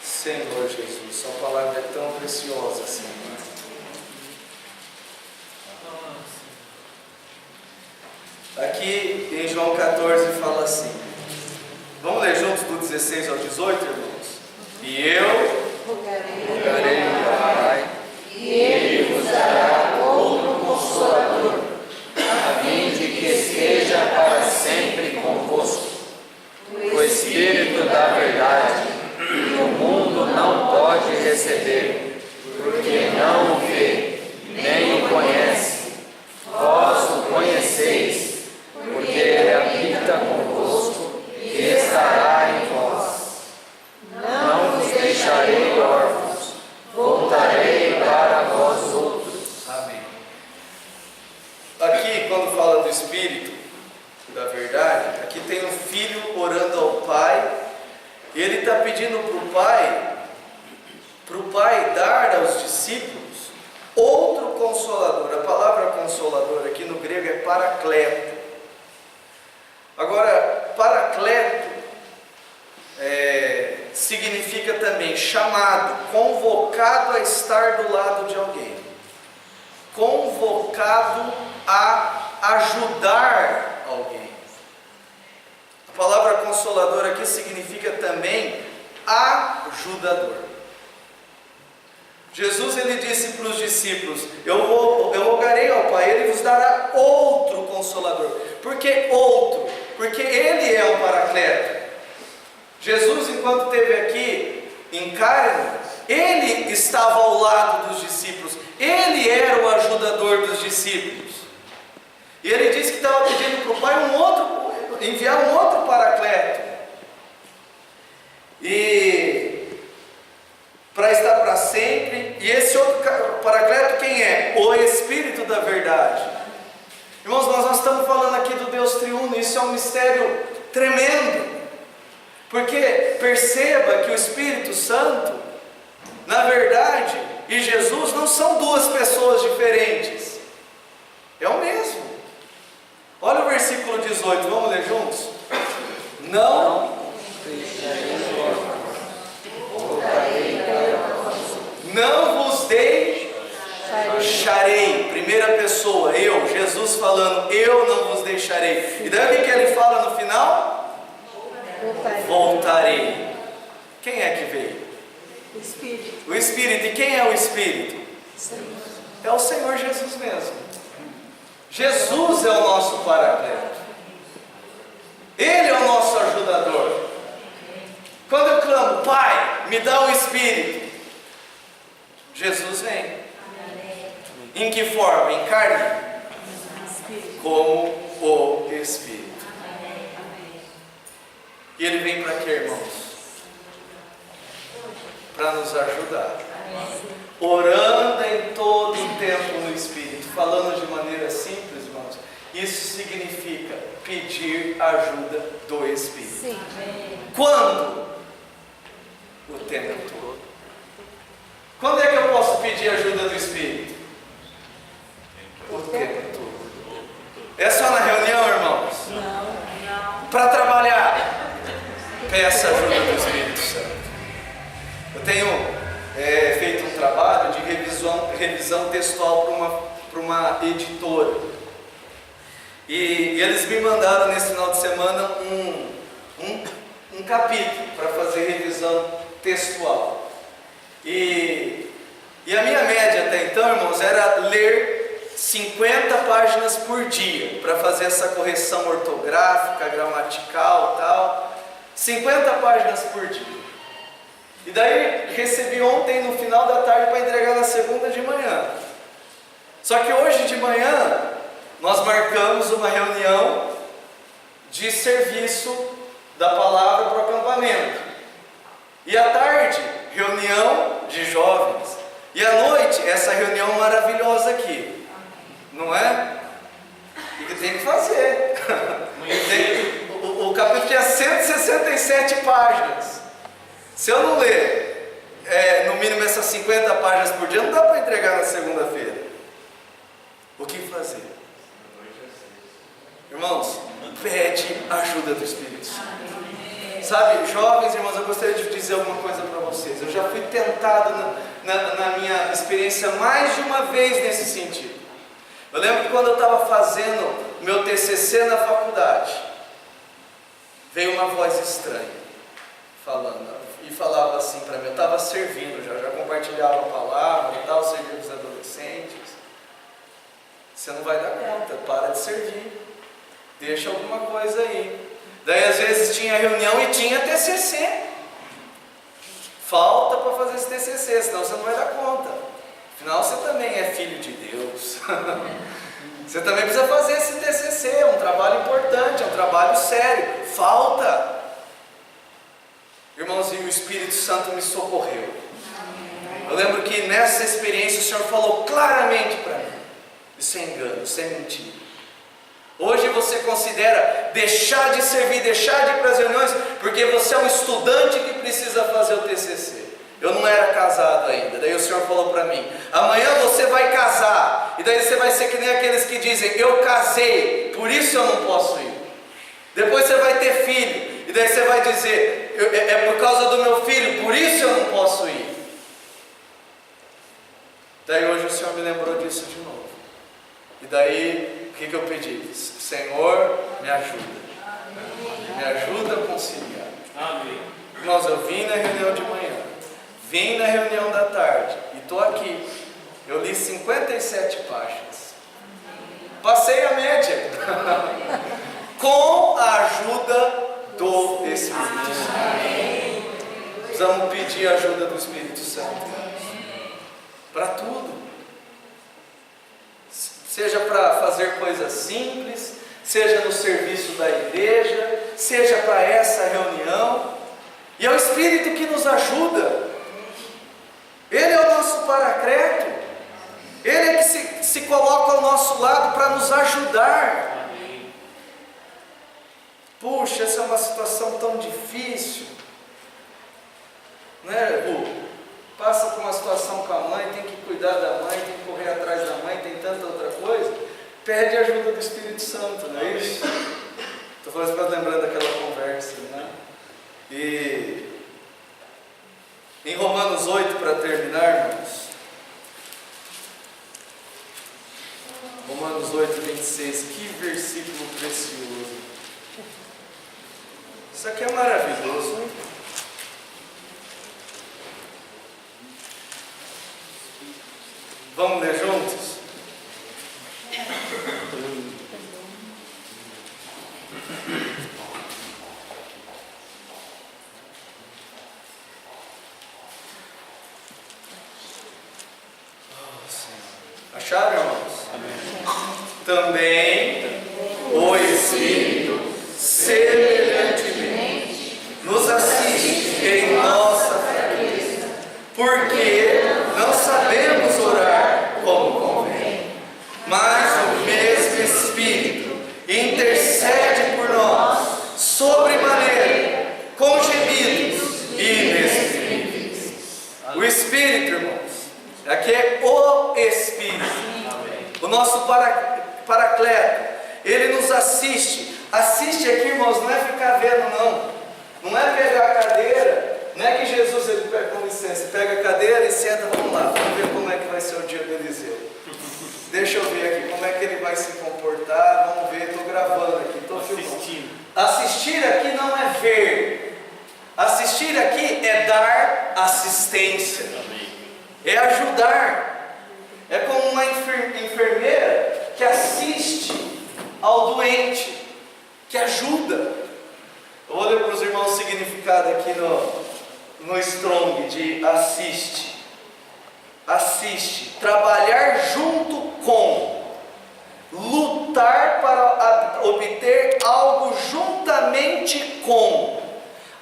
Senhor Jesus, sua palavra é tão preciosa, Senhor. Aqui em João 14 fala assim. Vamos ler juntos do 16 ao 18, irmãos? E eu rogarei ao Pai, E Ele vos dará outro Consolador, a fim de que esteja para sempre convosco, o Espírito da verdade, que o mundo não pode receber, porque não o vê, nem o conhece. Vós o conheceis, porque Ele habita convosco e estará em vós. Não vos deixarei órfãos, voltarei para vós outros. Amém. Aqui, quando fala do Espírito da verdade, aqui tem um filho orando ao Pai, e ele está pedindo para o Pai dar aos discípulos outro Consolador. A palavra Consolador aqui no grego é Paracleto. Agora, Paracleto significa também chamado, convocado a estar do lado de alguém, convocado a ajudar alguém. A palavra Consolador aqui significa também ajudador. Jesus, ele disse para os discípulos: eu rogarei ao Pai, Ele vos dará outro Consolador. Por que outro? Porque Ele é o Paracleto. Jesus, enquanto esteve aqui em carne, Ele estava ao lado dos discípulos, Ele era o ajudador dos discípulos. E Ele disse que estava pedindo para o Pai enviar um outro Paracleto, e para estar para sempre. E esse outro Paracleto quem é? O Espírito da verdade. Irmãos, nós estamos falando aqui do Deus triuno. Isso é um mistério tremendo, porque perceba que o Espírito Santo, na verdade, e Jesus não são duas pessoas diferentes, é o mesmo. Olha o versículo 18, vamos ler juntos? Não vos deixarei. Primeira pessoa, eu, Jesus falando, eu não vos deixarei. E daí o que ele fala no final? Voltarei. Quem é que veio? o Espírito. O Espírito. E quem é o Espírito? É o Senhor Jesus mesmo. Jesus é o nosso Paracleto. Ele é o nosso ajudador. Quando eu clamo, Pai, me dá o Espírito, Jesus vem. Em que forma? Em carne? Como o Espírito. E Ele vem para quê, irmãos? Para nos ajudar. Orando em todo o tempo no Espírito. Falando de maneira simples, irmãos, isso significa pedir ajuda do Espírito. Sim. Quando? O tempo todo. Quando é que eu posso pedir ajuda do Espírito? O tempo todo. É só na reunião, irmãos? Não. Para trabalhar, peça ajuda do Espírito Santo. Eu tenho feito um trabalho de revisão textual para uma editora. E eles me mandaram nesse final de semana um capítulo para fazer revisão textual. E a minha média até então, irmãos, era ler 50 páginas por dia para fazer essa correção ortográfica, gramatical e tal. 50 páginas por dia. E daí recebi ontem no final da tarde para entregar na segunda de manhã. Só que hoje de manhã nós marcamos uma reunião de serviço da palavra para o acampamento. E à tarde, reunião de jovens. E à noite, essa reunião maravilhosa aqui. Não é? E que tem que fazer. O capítulo tinha 167 páginas. Se eu não ler no mínimo essas 50 páginas por dia, não dá para entregar na segunda-feira. O que fazer? Irmãos, pede ajuda do Espírito Santo. Sabe, jovens irmãos, eu gostaria de dizer alguma coisa para vocês. Eu já fui tentado na minha experiência mais de uma vez nesse sentido. Eu lembro que quando eu estava fazendo meu TCC na faculdade, veio uma voz estranha falando, e falava assim para mim. Eu estava servindo, já compartilhava a palavra e tal, servindo os adolescentes. Você não vai dar conta, para de servir, deixa alguma coisa aí. Daí às vezes tinha reunião e tinha TCC. Falta para fazer esse TCC, senão você não vai dar conta. Afinal você também é filho de Deus. Você também precisa fazer esse TCC, é um trabalho importante, é um trabalho sério. Falta. Irmãos, e o Espírito Santo me socorreu. Eu lembro que nessa experiência o Senhor falou claramente para mim. Isso é engano, isso é mentira. Hoje você considera deixar de servir, deixar de ir para as reuniões, porque você é um estudante que precisa fazer o TCC. Eu não era casado ainda, daí o Senhor falou para mim, amanhã você vai casar, e daí você vai ser que nem aqueles que dizem, eu casei, por isso eu não posso ir. Depois você vai ter filho, e daí você vai dizer, é por causa do meu filho, por isso eu não posso ir. Daí hoje o Senhor me lembrou disso de novo. E daí, o que eu pedi? Senhor, me ajuda. Me ajuda a conciliar. Amém. Irmãos, eu vim na reunião de manhã, vim na reunião da tarde, e estou aqui. Eu li 57 páginas. Passei a média. Com a ajuda do Espírito Santo. Precisamos pedir a ajuda do Espírito Santo. Para tudo. Seja para fazer coisas simples, seja no serviço da igreja, seja para essa reunião. E é o Espírito que nos ajuda. Ele é o nosso paracleto. Ele é que se coloca ao nosso lado para nos ajudar. Puxa, essa é uma situação tão difícil. Né, Ru? Passa por uma situação com a mãe, tem que cuidar da mãe, tem que correr atrás da mãe, tem tanta outra coisa. Pede a ajuda do Espírito Santo, não é isso? Estou falando isso para lembrar daquela conversa, né? E em Romanos 8, para terminar, irmãos. Romanos 8, 26, que versículo precioso. Isso aqui é maravilhoso, hein? Vamos ler juntos? Acharam, irmãos? Também o Espírito semelhantemente nos assiste em nossa fraqueza, porque não sabemos orar como convém, mas o mesmo Espírito intercede por nós sobremaneira, com gemidos inexprimíveis. O Espírito, irmãos, aqui é o Espírito, o nosso paracleto, ele nos assiste. Assiste aqui, irmãos, não é ficar vendo, não é pegar a cadeira Não é que Jesus, ele pega, com licença, pega a cadeira e senta, vamos lá, vamos ver como é que vai ser o dia do Eliseu. Deixa eu ver aqui como é que ele vai se comportar, vamos ver, estou gravando aqui, estou filmando. Assistir aqui não é ver, assistir aqui é dar assistência, é ajudar, é como uma enfermeira que assiste ao doente, que ajuda. Eu vou ler para os irmãos o significado aqui no Strong de assiste. Assiste, trabalhar junto com, lutar para obter algo juntamente com,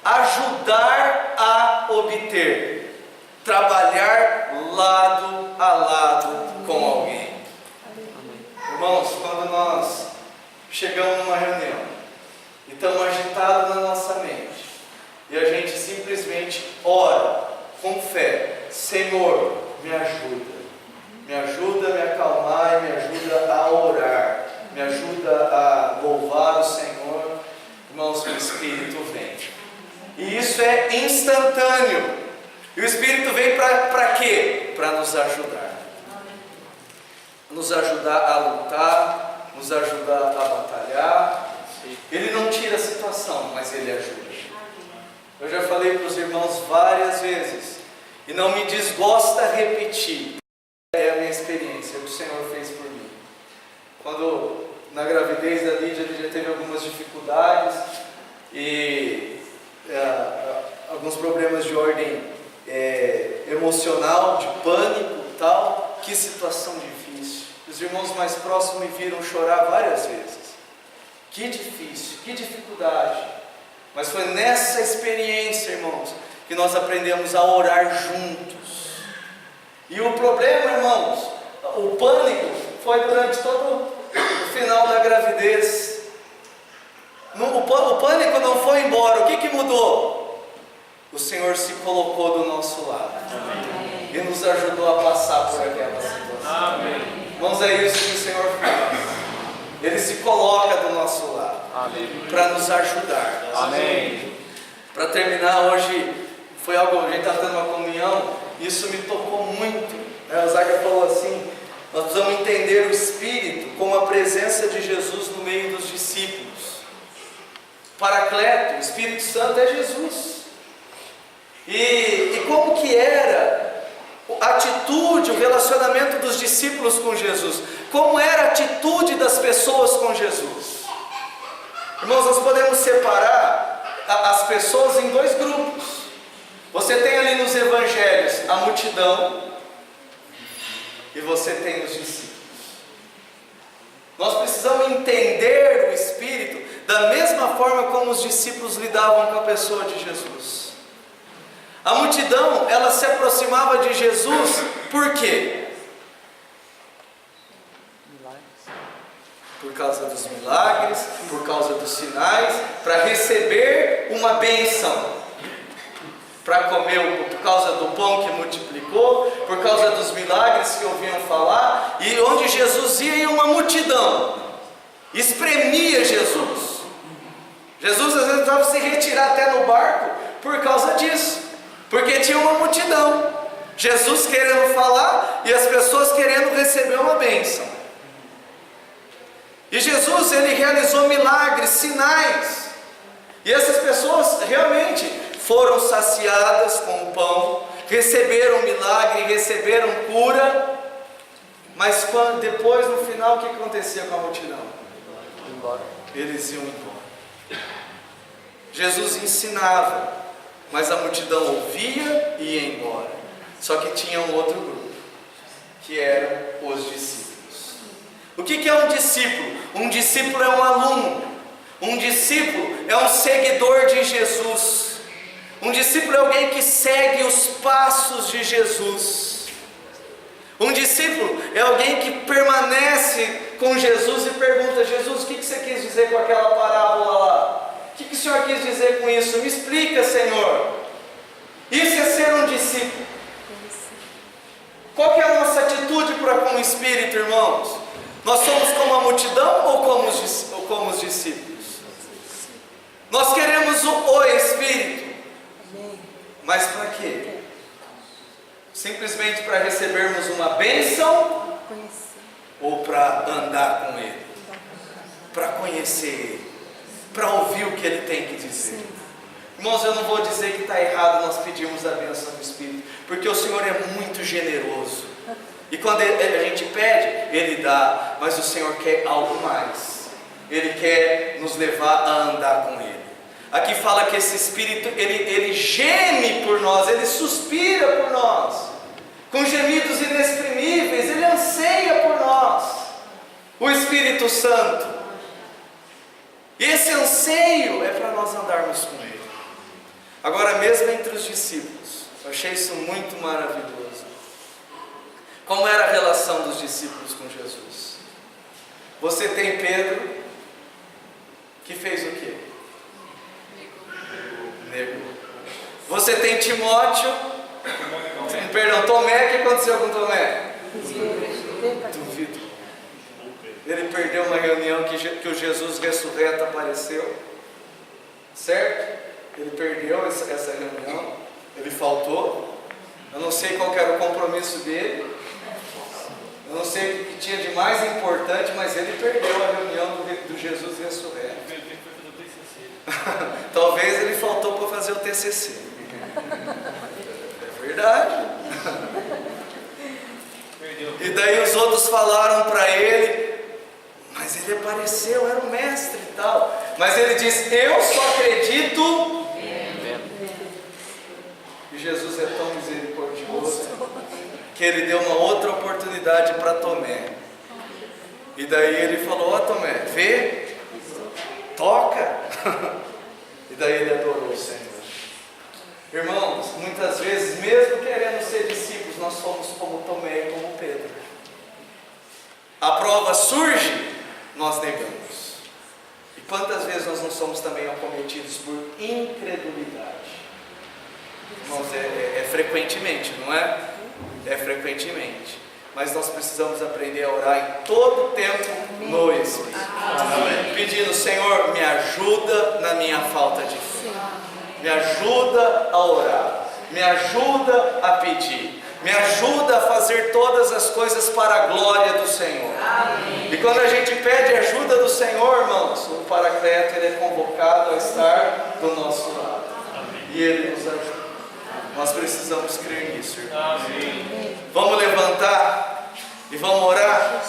ajudar a obter, trabalhar lado a lado com alguém. Irmãos, quando nós chegamos numa reunião e estamos agitados na nossa mente, e a gente simplesmente ora com fé: Senhor, me ajuda a me acalmar e me ajuda a orar, me ajuda a louvar o Senhor. Irmãos, o Espírito vem, e isso é instantâneo. E o Espírito vem para quê? Para nos ajudar, nos ajudar a lutar, nos ajudar a batalhar. Ele não tira a situação, mas Ele ajuda. Eu já falei para os irmãos várias vezes, e não me desgosta repetir, é a minha experiência, o que o Senhor fez por mim. Quando na gravidez da Lídia, a Lídia teve algumas dificuldades e alguns problemas de ordem emocional, de pânico e tal. Que situação difícil. Os irmãos mais próximos me viram chorar várias vezes. Que difícil, que dificuldade. Mas foi nessa experiência, irmãos, que nós aprendemos a orar juntos. E o problema, irmãos, o pânico foi durante todo o final da gravidez. O pânico não foi embora. O que mudou? O Senhor se colocou do nosso lado. Amém. E nos ajudou a passar por aquela situação. Amém. Irmãos, é isso que o Senhor faz. Ele se coloca do nosso lado para nos ajudar. Amém. Para terminar, hoje foi algo, a gente estava tendo uma comunhão, e isso me tocou muito. O Zaga falou assim: nós precisamos entender o Espírito como a presença de Jesus no meio dos discípulos. Paracleto, o Espírito Santo é Jesus. E como que era a atitude, o relacionamento dos discípulos com Jesus? Como era a atitude das pessoas com Jesus? Irmãos, nós podemos separar as pessoas em dois grupos. Você tem ali nos evangelhos a multidão e você tem os discípulos. Nós precisamos entender o Espírito da mesma forma como os discípulos lidavam com a pessoa de Jesus. A multidão, ela se aproximava de Jesus, por quê? Por causa dos milagres, por causa dos sinais, para receber uma bênção, para comer, por causa do pão que multiplicou, por causa dos milagres que ouviam falar, e onde Jesus ia uma multidão, espremia Jesus. Jesus às vezes precisava se retirar até no barco por causa disso, porque tinha uma multidão, Jesus querendo falar e as pessoas querendo receber uma bênção. E Jesus, ele realizou milagres, sinais, e essas pessoas realmente foram saciadas com o pão, receberam milagre, receberam cura. Mas depois, no final, o que acontecia com a multidão? Eles iam embora. Jesus ensinava, mas a multidão ouvia e ia embora. Só que tinha um outro grupo, que eram os discípulos. O que é um discípulo? Um discípulo é um aluno. Um discípulo é um seguidor de Jesus. Um discípulo é alguém que segue os passos de Jesus. Um discípulo é alguém que permanece com Jesus e pergunta: Jesus, o que você quis dizer com aquela parábola lá? O que o Senhor quis dizer com isso? Me explica, Senhor. Isso é ser um discípulo. Qual que é a nossa atitude para com o Espírito, irmãos? Nós somos como a multidão ou como os discípulos? Nós queremos o Espírito. Mas para quê? Simplesmente para recebermos uma bênção ou para andar com Ele? Para conhecer Ele, para ouvir o que Ele tem que dizer. Irmãos, eu não vou dizer que está errado nós pedirmos a bênção do Espírito, porque o Senhor é muito generoso. E quando a gente pede, Ele dá, mas o Senhor quer algo mais. Ele quer nos levar a andar com Ele. Aqui fala que esse Espírito, ele geme por nós, Ele suspira por nós, com gemidos inexprimíveis, Ele anseia por nós, o Espírito Santo. E esse anseio é para nós andarmos com Ele. Agora, mesmo entre os discípulos, eu achei isso muito maravilhoso. Como era a relação dos discípulos com Jesus? Você tem Pedro, que fez o quê? Negou. Você tem Timóteo, Tomé, o que aconteceu com Tomé? Duvido. Ele perdeu uma reunião que o Jesus ressurreto apareceu, certo? Ele perdeu essa reunião, ele faltou. Eu não sei qual era o compromisso dele, eu não sei o que tinha de mais importante, mas ele perdeu a reunião do Jesus ressurreto. Talvez ele faltou para fazer o TCC. É verdade. E daí os outros falaram para ele, mas ele apareceu, era um mestre e tal. Mas ele disse, eu só acredito. E Jesus é tão misericordioso que ele deu uma outra oportunidade para Tomé. E daí ele falou, ó Tomé, vê, toca. E daí ele adorou o Senhor. Irmãos, muitas vezes, mesmo querendo ser discípulos, nós somos como Tomé e como Pedro. A prova surge, nós negamos. E quantas vezes nós não somos também acometidos por incredulidade? Irmãos, é frequentemente, não é? É frequentemente. Mas nós precisamos aprender a orar em todo tempo no Espírito. Pedindo, Senhor, me ajuda na minha falta de fé. Me ajuda a orar. Me ajuda a pedir. Me ajuda a fazer todas as coisas para a glória do Senhor. E quando a gente pede ajuda do Senhor, irmãos, o Paracleto ele é convocado a estar do nosso lado. E Ele nos ajuda. Nós precisamos crer nisso, irmãos. Vamos levantar e vamos orar.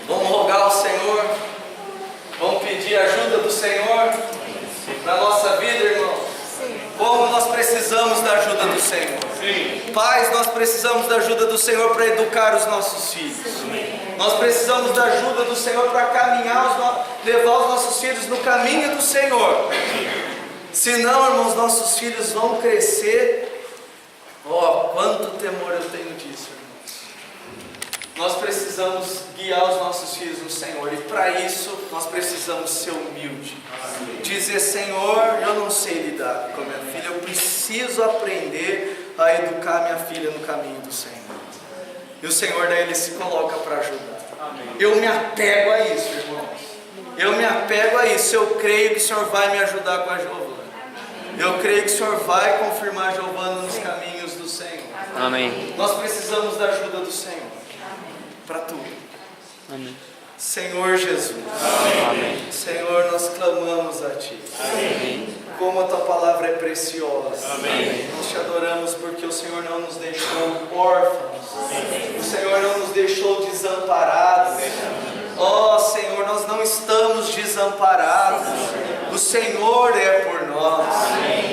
Vamos rogar ao Senhor. Vamos pedir a ajuda do Senhor na nossa vida, irmão. Como nós precisamos da ajuda do Senhor. Pais, nós precisamos da ajuda do Senhor para educar os nossos filhos. Nós precisamos da ajuda do Senhor para caminhar, levar os nossos filhos no caminho do Senhor. Senão, irmãos, nossos filhos vão crescer. Quanto temor eu tenho disso, irmãos. Nós precisamos guiar os nossos filhos no Senhor. E para isso, nós precisamos ser humildes. Dizer, Senhor, eu não sei lidar com a minha filha. Eu preciso aprender a educar minha filha no caminho do Senhor. E o Senhor daí Ele se coloca para ajudar. Eu me apego a isso, irmãos. Eu me apego a isso. Eu creio que o Senhor vai me ajudar com a Giovana. Eu creio que o Senhor vai confirmar a Giovana nos caminhos do Senhor. Amém. Nós precisamos da ajuda do Senhor. Para tudo. Amém. Senhor Jesus. Amém. Senhor, nós clamamos a Ti. Amém. Como a Tua palavra é preciosa. Amém. Nós Te adoramos porque o Senhor não nos deixou órfãos. O Senhor não nos deixou desamparados. Senhor, nós não estamos desamparados. O Senhor é por nós.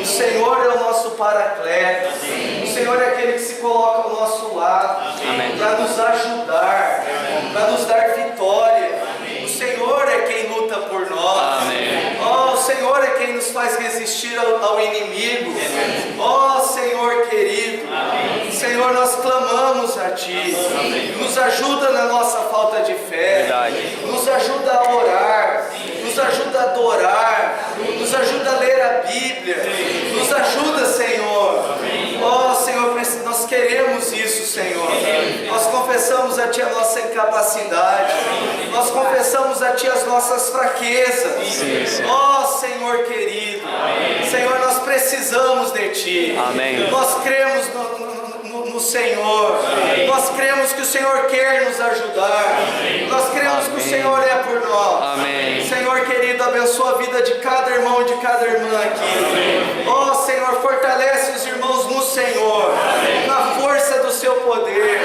O Senhor é o nosso Paracleto. O Senhor é aquele que se coloca ao nosso lado para nos ajudar, para nos dar vitória. O Senhor é quem luta por nós. O Senhor é quem nos faz resistir ao inimigo. Senhor querido, Senhor, nós clamamos a Ti. Nos ajuda na nossa falta de fé. Nos ajuda a orar. Nos ajuda a adorar. Nos ajuda a ler a Bíblia. Nos ajuda, Senhor. Senhor, nós queremos isso, Senhor. Nós confessamos a Ti a nossa incapacidade. Nós confessamos a Ti as nossas fraquezas. Senhor querido. Senhor, nós precisamos precisamos de Ti. Amém. Nós cremos no Senhor. Nós cremos que o Senhor quer nos ajudar. Nós cremos que o Senhor é por nós. Amém. Senhor querido, abençoa a vida de cada irmão e de cada irmã aqui. Ó Senhor, fortalece os irmãos no Senhor, na força do Seu poder.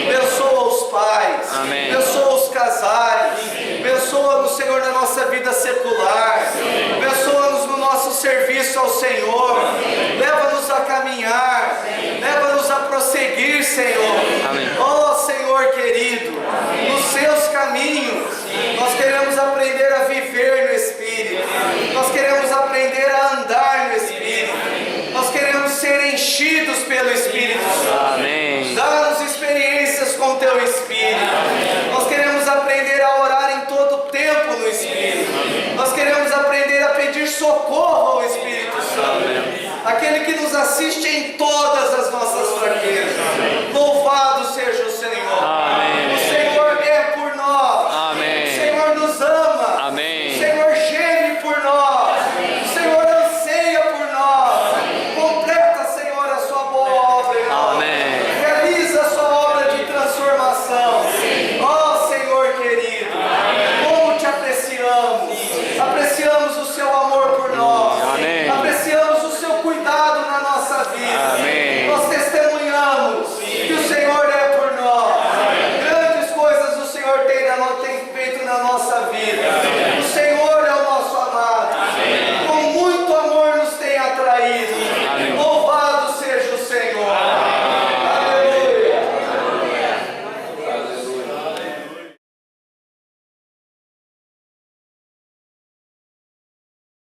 Abençoa os pais. Abençoa os casais. Abençoa-nos, Senhor, na nossa vida secular. Abençoa-nos no nosso serviço ao Senhor. Leva-nos a caminhar. Leva-nos a prosseguir, Senhor. Ó Senhor querido, nos Seus caminhos. Nós queremos aprender a viver no Espírito. Nós queremos aprender a andar no Espírito. Nós queremos ser enchidos pelo Espírito Santo. Amém. Dá-nos experiências com Teu Espírito. Nós queremos aprender a orar em todo tempo no Espírito. Nós queremos aprender a pedir socorro ao Espírito Santo. Aquele que nos assiste em todas as nossas fraquezas.